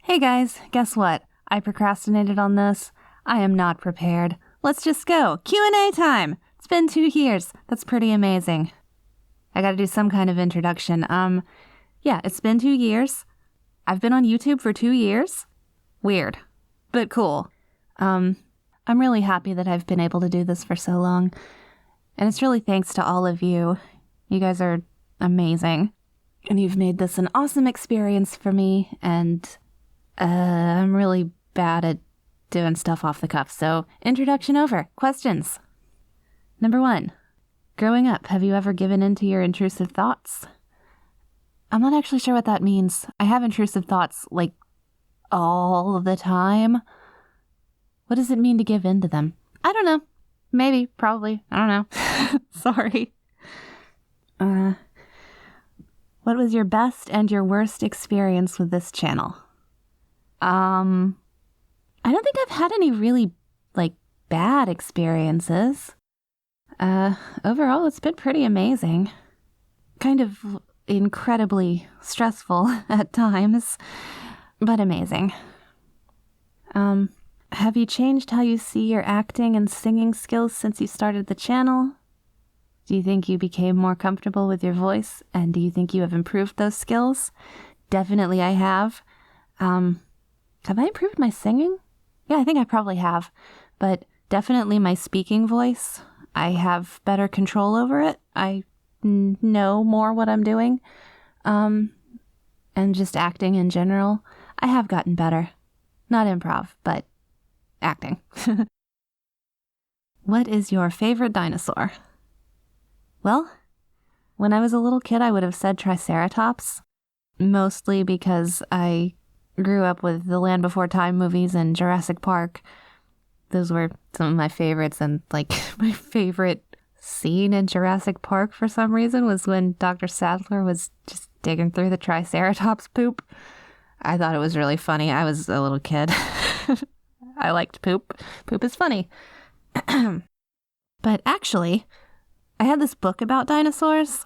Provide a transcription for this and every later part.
Hey guys, guess what? I procrastinated on this. I am not prepared. Let's just go. Q&A time! It's been 2 years. That's pretty amazing. I gotta do some kind of introduction. Yeah, it's been 2 years. I've been on YouTube for 2 years. Weird, but cool. I'm really happy that I've been able to do this for so long. And it's really thanks to all of you. You guys are amazing. And you've made this an awesome experience for me, and I'm really bad at doing stuff off the cuff, so introduction over. Questions. Number 1. Growing up, have you ever given in to your intrusive thoughts? I'm not actually sure what that means. I have intrusive thoughts, like, all the time. What does it mean to give in to them? I don't know. Maybe, probably. I don't know. Sorry. What was your best and your worst experience with this channel? I don't think I've had any really, bad experiences. Overall, it's been pretty amazing. Kind of incredibly stressful at times, but amazing. Have you changed how you see your acting and singing skills since you started the channel? Do you think you became more comfortable with your voice, and do you think you have improved those skills? Definitely I have. Have I improved my singing? Yeah, I think I probably have, but definitely my speaking voice. I have better control over it. I know more what I'm doing. And just acting in general. I have gotten better. Not improv, but acting. What is your favorite dinosaur? Well, when I was a little kid, I would have said Triceratops, mostly because I grew up with the Land Before Time movies and Jurassic Park. Those were some of my favorites, and my favorite scene in Jurassic Park for some reason was when Dr. Sadler was just digging through the Triceratops poop. I thought it was really funny. I was a little kid. I liked poop. Poop is funny. But actually, I had this book about dinosaurs,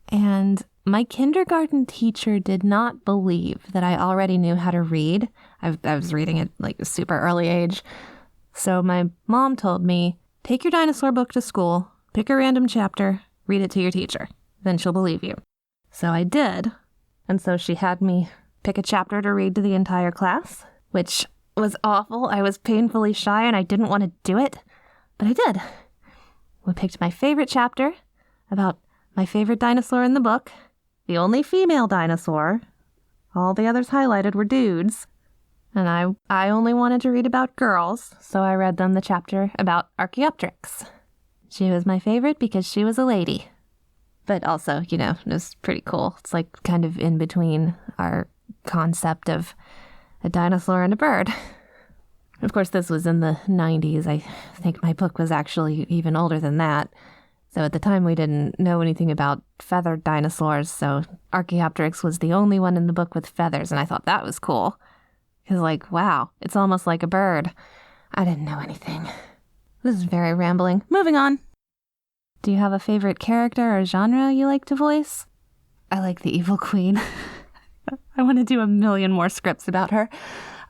and my kindergarten teacher did not believe that I already knew how to read. I was reading at a super early age. So my mom told me, take your dinosaur book to school, pick a random chapter, read it to your teacher. Then she'll believe you. So I did. And so she had me pick a chapter to read to the entire class, which was awful. I was painfully shy and I didn't want to do it, but I did. We picked my favorite chapter about my favorite dinosaur in the book, the only female dinosaur. All the others highlighted were dudes. And I only wanted to read about girls, so I read them the chapter about Archaeopteryx. She was my favorite because she was a lady. But also, it was pretty cool. It's kind of in between our concept of a dinosaur and a bird. Of course, this was in the 90s. I think my book was actually even older than that. So at the time, we didn't know anything about feathered dinosaurs, so Archaeopteryx was the only one in the book with feathers, and I thought that was cool. Because, wow, it's almost like a bird. I didn't know anything. This is very rambling. Moving on. Do you have a favorite character or genre you like to voice? I like the Evil Queen. I want to do a million more scripts about her.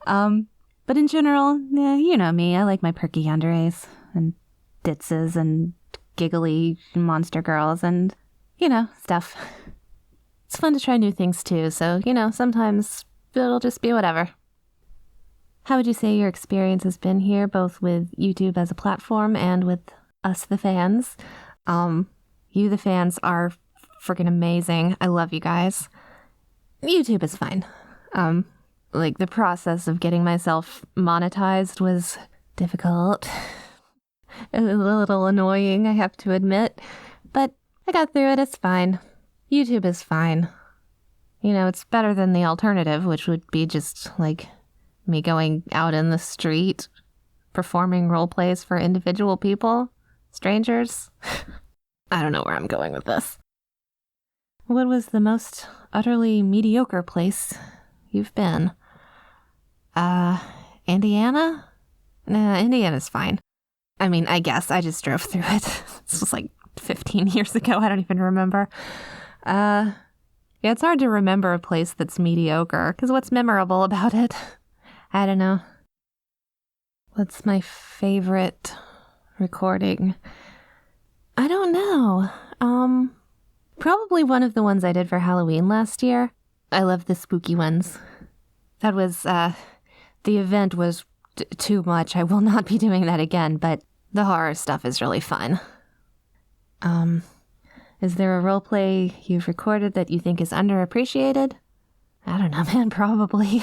But in general, you know me. I like my perky yanderes and ditzes and giggly monster girls and, stuff. It's fun to try new things too, so, sometimes it'll just be whatever. How would you say your experience has been here, both with YouTube as a platform and with us, the fans? You, the fans, are freaking amazing. I love you guys. YouTube is fine. The process of getting myself monetized was difficult. A little annoying, I have to admit. But I got through it, it's fine. YouTube is fine. It's better than the alternative, which would be just, me going out in the street, performing role plays for individual people, strangers. I don't know where I'm going with this. What was the most utterly mediocre place you've been? Indiana? Nah, Indiana's fine. I mean, I guess I just drove through it. This was 15 years ago. I don't even remember. Yeah, it's hard to remember a place that's mediocre, because what's memorable about it? I don't know. What's my favorite recording? I don't know. Probably one of the ones I did for Halloween last year. I love the spooky ones. That was, the event was too much. I will not be doing that again, but the horror stuff is really fun. Is there a roleplay you've recorded that you think is underappreciated? I don't know, man, probably.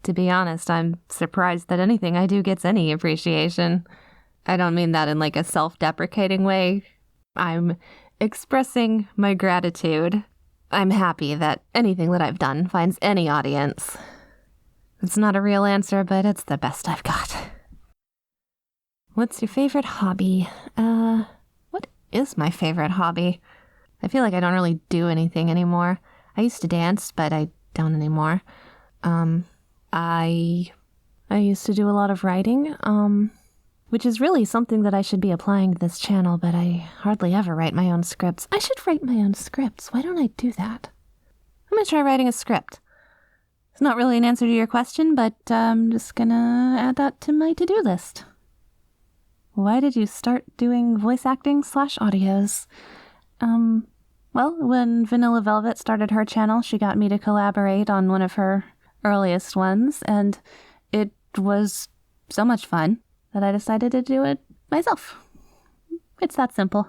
To be honest, I'm surprised that anything I do gets any appreciation. I don't mean that in like a self-deprecating way. I'm expressing my gratitude. I'm happy that anything that I've done finds any audience. It's not a real answer, but it's the best I've got. What's your favorite hobby? What is my favorite hobby? I feel like I don't really do anything anymore. I used to dance, but I don't anymore. I used to do a lot of writing, which is really something that I should be applying to this channel, but I hardly ever write my own scripts. I should write my own scripts. Why don't I do that? I'm gonna try writing a script. It's not really an answer to your question, but I'm just gonna add that to my to-do list. Why did you start doing voice acting / audios? Well, when Vanilla Velvet started her channel, she got me to collaborate on one of her earliest ones, and it was so much fun that I decided to do it myself. It's that simple.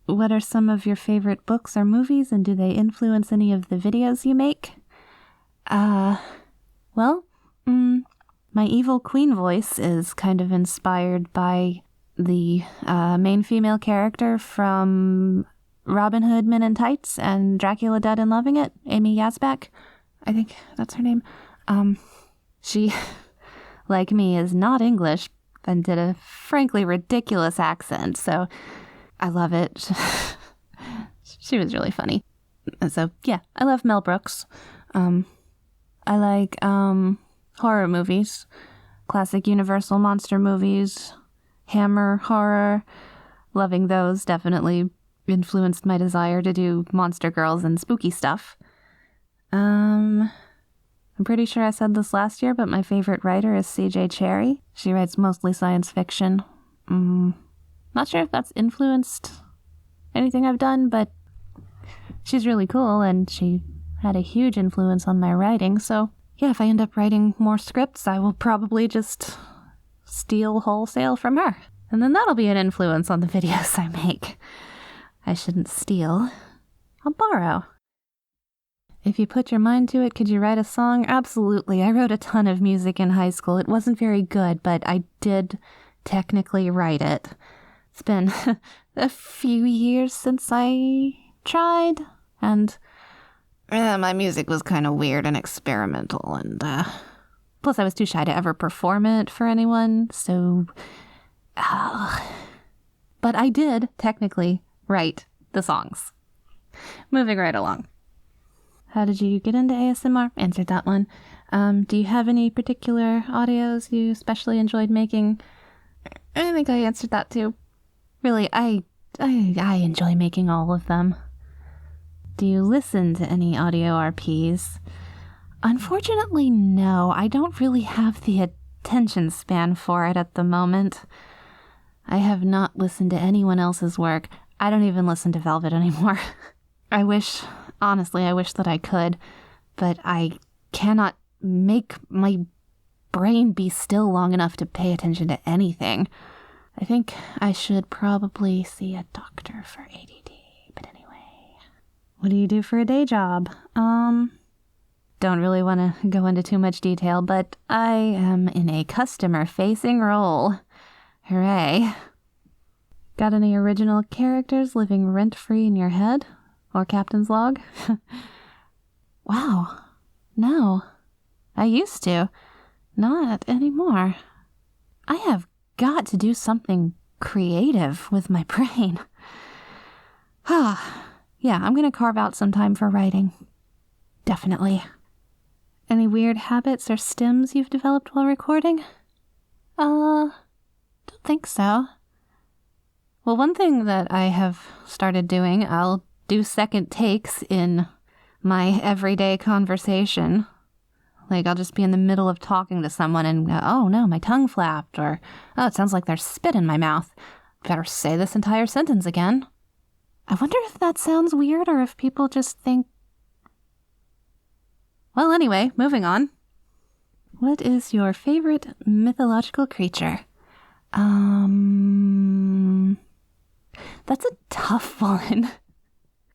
What are some of your favorite books or movies, and do they influence any of the videos you make? Well, my evil queen voice is kind of inspired by the main female character from Robin Hood Men in Tights and Dracula Dead and Loving It, Amy Yasbeck. I think that's her name. She, like me, is not English and did a frankly ridiculous accent, so I love it. She was really funny. So, yeah, I love Mel Brooks. I like horror movies, classic Universal monster movies, Hammer horror. Loving those definitely influenced my desire to do Monster Girls and spooky stuff. I'm pretty sure I said this last year, but my favorite writer is C.J. Cherryh. She writes mostly science fiction. Not sure if that's influenced anything I've done, but she's really cool, and she had a huge influence on my writing, so yeah, if I end up writing more scripts, I will probably just steal wholesale from her. And then that'll be an influence on the videos I make. I shouldn't steal. I'll borrow. If you put your mind to it, could you write a song? Absolutely. I wrote a ton of music in high school. It wasn't very good, but I did technically write it. It's been a few years since I tried, and my music was kind of weird and experimental, and plus I was too shy to ever perform it for anyone, so but I did technically write the songs. Moving right along. How did you get into ASMR? Answered that one. Do you have any particular audios you especially enjoyed making? I think I answered that too. Really, I enjoy making all of them. Do you listen to any audio RPs? Unfortunately, no. I don't really have the attention span for it at the moment. I have not listened to anyone else's work. I don't even listen to Velvet anymore. Honestly, I wish that I could, but I cannot make my brain be still long enough to pay attention to anything. I think I should probably see a doctor for ADD, but anyway. What do you do for a day job? Don't really want to go into too much detail, but I am in a customer-facing role. Hooray. Got any original characters living rent-free in your head? Or Captain's Log? Wow. No. I used to. Not anymore. I have got to do something creative with my brain. Yeah, I'm gonna carve out some time for writing. Definitely. Any weird habits or stims you've developed while recording? Don't think so. Well, one thing that I have started doing, I'll do second takes in my everyday conversation. Like, I'll just be in the middle of talking to someone and go, oh no, my tongue flapped, or, oh, it sounds like there's spit in my mouth. Better say this entire sentence again. I wonder if that sounds weird or if people just think... Well, anyway, moving on. What is your favorite mythological creature? That's a tough one.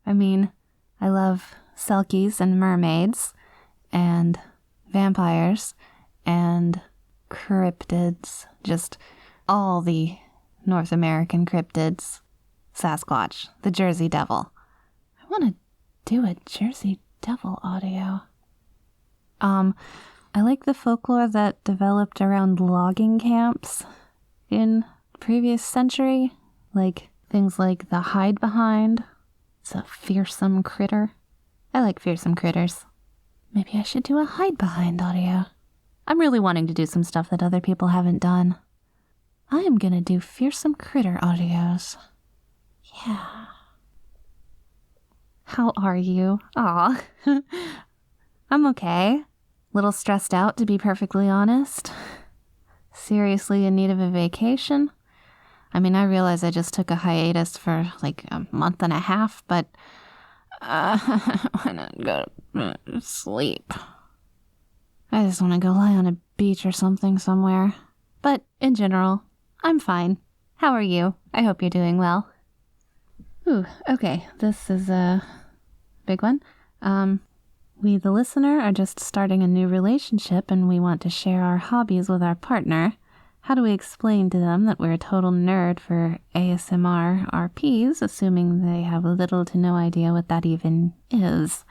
I mean, I love selkies and mermaids and vampires and cryptids, just all the North American cryptids. Sasquatch, the Jersey Devil. I want to do a Jersey Devil audio. I like the folklore that developed around logging camps in previous century, like things like the hide behind. It's a fearsome critter. I like fearsome critters. Maybe I should do a hide behind audio. I'm really wanting to do some stuff that other people haven't done. I am gonna do fearsome critter audios. Yeah. How are you? Aw. I'm okay. Little stressed out, to be perfectly honest. Seriously in need of a vacation. I mean, I realize I just took a hiatus for like a month and a half, but I want to go to sleep. I just want to go lie on a beach or something somewhere. But in general, I'm fine. How are you? I hope you're doing well. Ooh, okay, this is a big one. We, the listener, are just starting a new relationship and we want to share our hobbies with our partner. How do we explain to them that we're a total nerd for ASMR RPs, assuming they have little to no idea what that even is?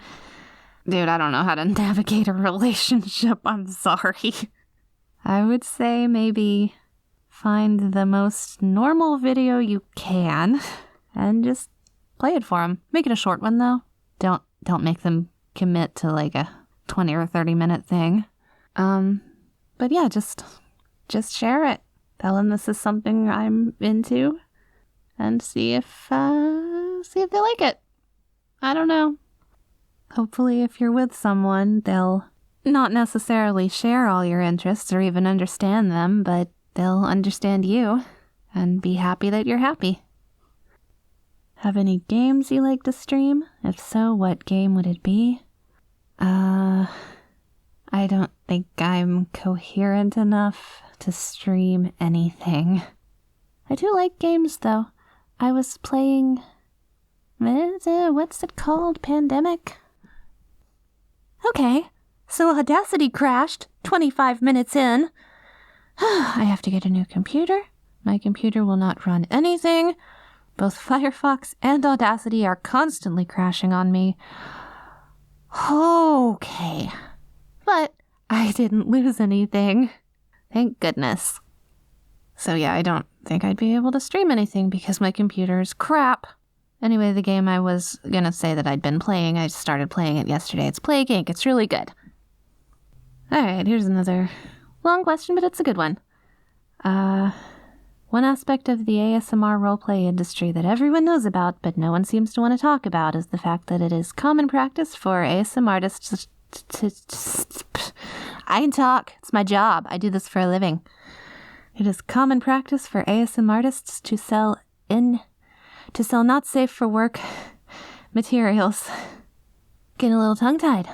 Dude, I don't know how to navigate a relationship, I'm sorry. I would say maybe find the most normal video you can and just play it for them. Make it a short one, though. Don't make them commit to like a 20 or 30 minute thing. But yeah, just share it. Tell them this is something I'm into and see if they like it. I don't know. Hopefully if you're with someone, they'll not necessarily share all your interests or even understand them, but they'll understand you and be happy that you're happy. Have any games you like to stream? If so, what game would it be? I don't think I'm coherent enough to stream anything. I do like games, though. I was playing... what's it called? Pandemic? Okay, so Audacity crashed 25 minutes in. I have to get a new computer. My computer will not run anything. Both Firefox and Audacity are constantly crashing on me. Okay. But I didn't lose anything. Thank goodness. So yeah, I don't think I'd be able to stream anything because my computer is crap. Anyway, the game I was gonna say that I'd been playing, I started playing it yesterday. It's Plague Inc. It's really good. Alright, here's another long question, but it's a good one. One aspect of the ASMR roleplay industry that everyone knows about, but no one seems to want to talk about, is the fact that it is common practice for ASMR artists I can talk. It's my job. I do this for a living. It is common practice for ASMR artists to sell not safe for work materials. Getting a little tongue-tied.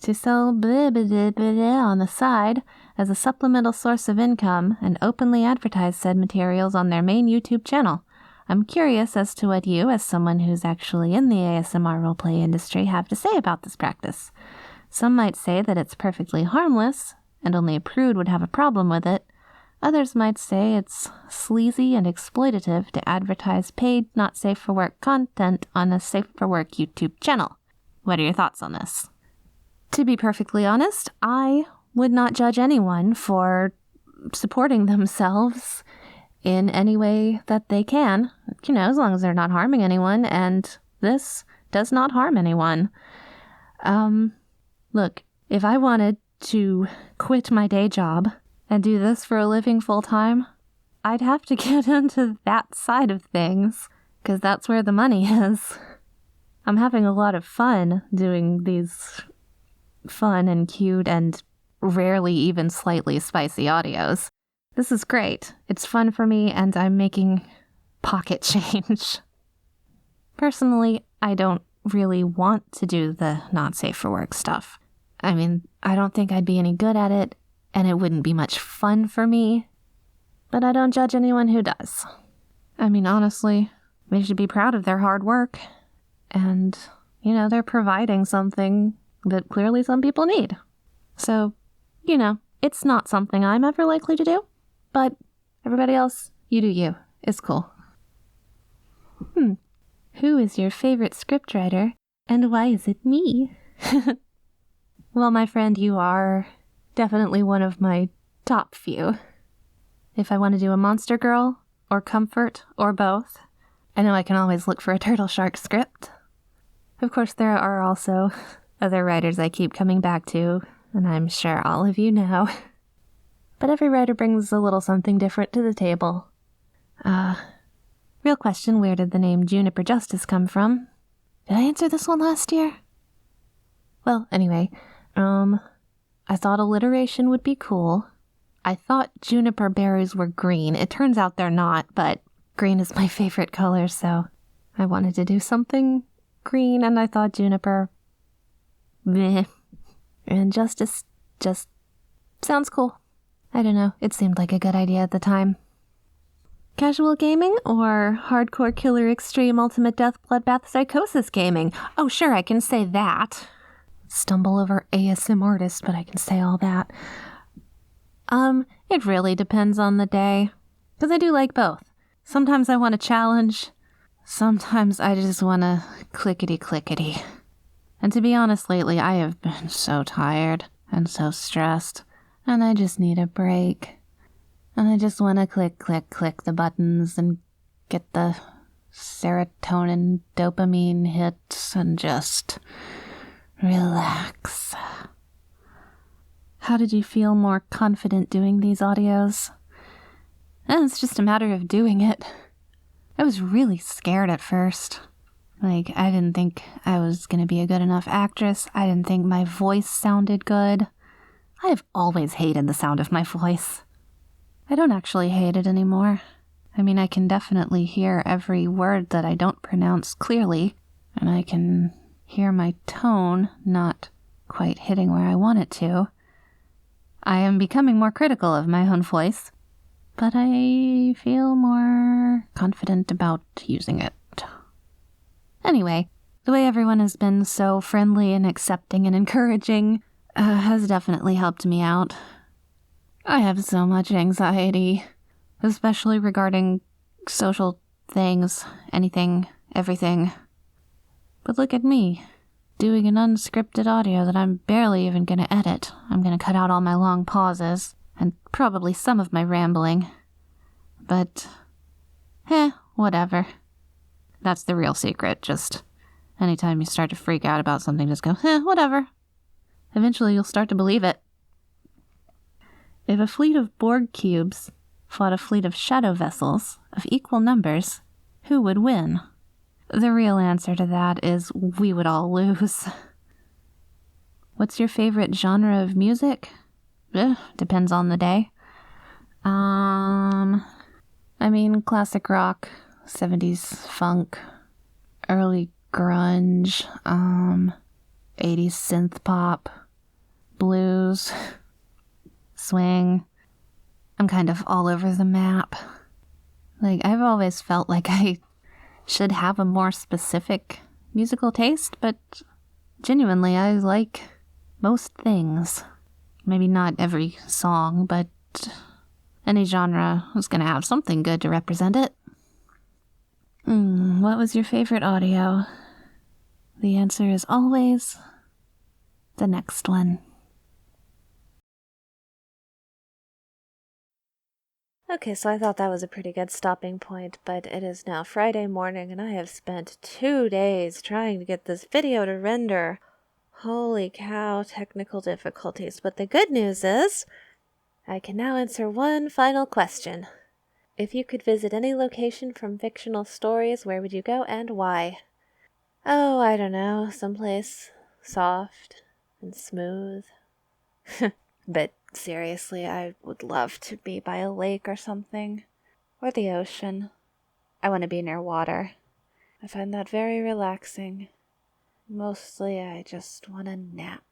To sell blah, blah, blah, blah, on the side as a supplemental source of income and openly advertise said materials on their main YouTube channel. I'm curious as to what you, as someone who's actually in the ASMR roleplay industry, have to say about this practice. Some might say that it's perfectly harmless, and only a prude would have a problem with it. Others might say it's sleazy and exploitative to advertise paid, not safe for work content on a safe for work YouTube channel. What are your thoughts on this? To be perfectly honest, I would not judge anyone for supporting themselves in any way that they can, as long as they're not harming anyone, and this does not harm anyone. Look, if I wanted to quit my day job and do this for a living full time, I'd have to get into that side of things, because that's where the money is. I'm having a lot of fun doing these fun and cute and rarely even slightly spicy audios. This is great. It's fun for me, and I'm making pocket change. Personally, I don't really want to do the not safe for work stuff. I mean, I don't think I'd be any good at it, and it wouldn't be much fun for me. But I don't judge anyone who does. I mean, honestly, they should be proud of their hard work. And, they're providing something that clearly some people need. So, it's not something I'm ever likely to do. But everybody else, you do you. It's cool. Who is your favorite scriptwriter, and why is it me? Well, my friend, you are definitely one of my top few. If I want to do a Monster Girl, or Comfort, or both, I know I can always look for a Turtle Shark script. Of course, there are also other writers I keep coming back to, and I'm sure all of you know. But every writer brings a little something different to the table. Real question, where did the name Juniper Justice come from? Did I answer this one last year? Well, anyway, I thought alliteration would be cool. I thought juniper berries were green. It turns out they're not, but green is my favorite color, so I wanted to do something green, and I thought juniper, meh. And justice just sounds cool. I don't know, it seemed like a good idea at the time. Casual gaming or hardcore killer extreme ultimate death bloodbath psychosis gaming? Oh, sure, I can say that. Stumble over ASM artist, but I can say all that. It really depends on the day, because I do like both. Sometimes I want a challenge, sometimes I just want to clickety-clickety. And to be honest, lately I have been so tired and so stressed, and I just need a break. And I just want to click the buttons and get the serotonin, dopamine hits and just relax. How did you feel more confident doing these audios? It's just a matter of doing it. I was really scared at first. I didn't think I was going to be a good enough actress. I didn't think my voice sounded good. I have always hated the sound of my voice. I don't actually hate it anymore. I mean, I can definitely hear every word that I don't pronounce clearly, and I can hear my tone not quite hitting where I want it to. I am becoming more critical of my own voice, but I feel more confident about using it. Anyway, the way everyone has been so friendly and accepting and encouraging has definitely helped me out. I have so much anxiety, especially regarding social things, anything, everything. But look at me, doing an unscripted audio that I'm barely even going to edit. I'm going to cut out all my long pauses, and probably some of my rambling. But, whatever. That's the real secret, just anytime you start to freak out about something, just go, whatever. Eventually you'll start to believe it. If a fleet of Borg cubes fought a fleet of shadow vessels of equal numbers, who would win? The real answer to that is we would all lose. What's your favorite genre of music? Depends on the day. Classic rock, 70s funk, early grunge, 80s synth pop, blues, swing. I'm kind of all over the map. I've always felt like I should have a more specific musical taste, but genuinely, I like most things. Maybe not every song, but any genre is going to have something good to represent it. What was your favorite audio? The answer is always the next one. Okay, so I thought that was a pretty good stopping point, but it is now Friday morning and I have spent 2 days trying to get this video to render. Holy cow, technical difficulties. But the good news is, I can now answer one final question. If you could visit any location from fictional stories, where would you go and why? Oh, I don't know, someplace soft and smooth. But seriously, I would love to be by a lake or something. Or the ocean. I want to be near water. I find that very relaxing. Mostly, I just want to nap.